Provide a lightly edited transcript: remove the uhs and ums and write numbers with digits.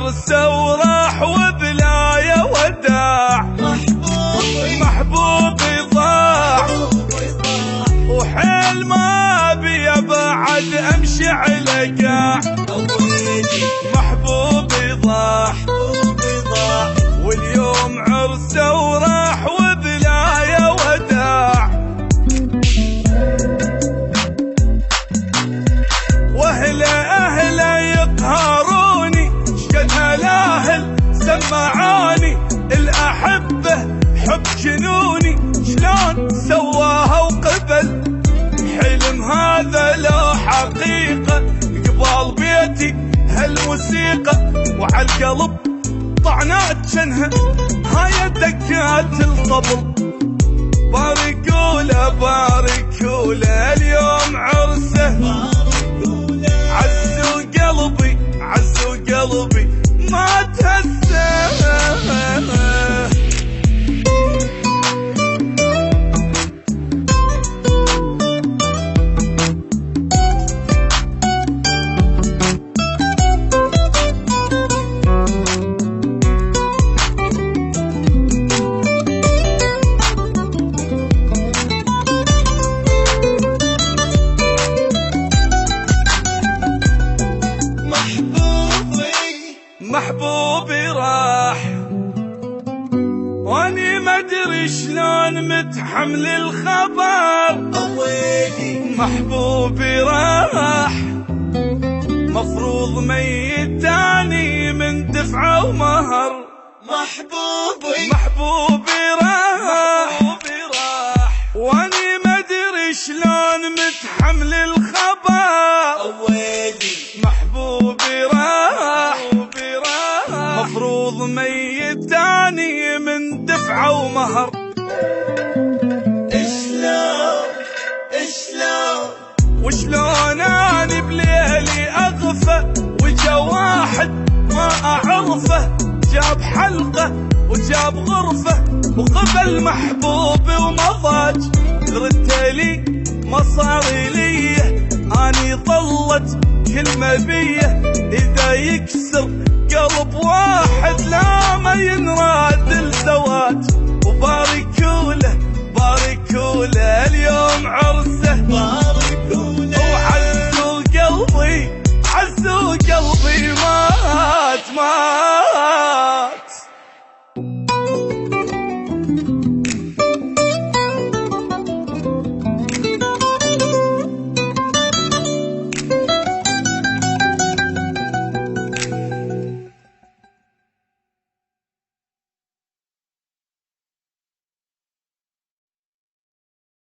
عرسه وراح وبلايا وداع. محبوبي ضاع وحيل ما بي بعد امشي على قاع. محبوبي ضاع واليوم عرسه وراح وبلايا وداع. واهله يقهروني شقد هالاهل سمعوني. الاحبه حب جنوني شلون سواها وقبل. حلم هذا لو حقيقه قبال بيتي هالموسيقى. وعالقلب طعنات جنها هاي دقات الطبل. باركوله باركوله اليوم عرسه. عزوا قلبي عزوا قلبي ما تهزه. محبوبي راح واني ما ادري شلون متحمل الخبر. محبوبي راح مفروض ميت تاني من دفعه ومهر. محبوبي راح واني ما ادري شلون متحمل الخبر. محبوبي راح مفروض ميت تاني من دفعه ومهر. وشلون اني بليلي اغفى وجا واحد ما اعرفه. جاب حلقه وجاب غرفه وقبل محبوبي ومضاج. ردتلي ما صار لي اني ظلت كلمه بيه. اذا يكسر قلب واحد لا ما ينراد الزواج. وبارك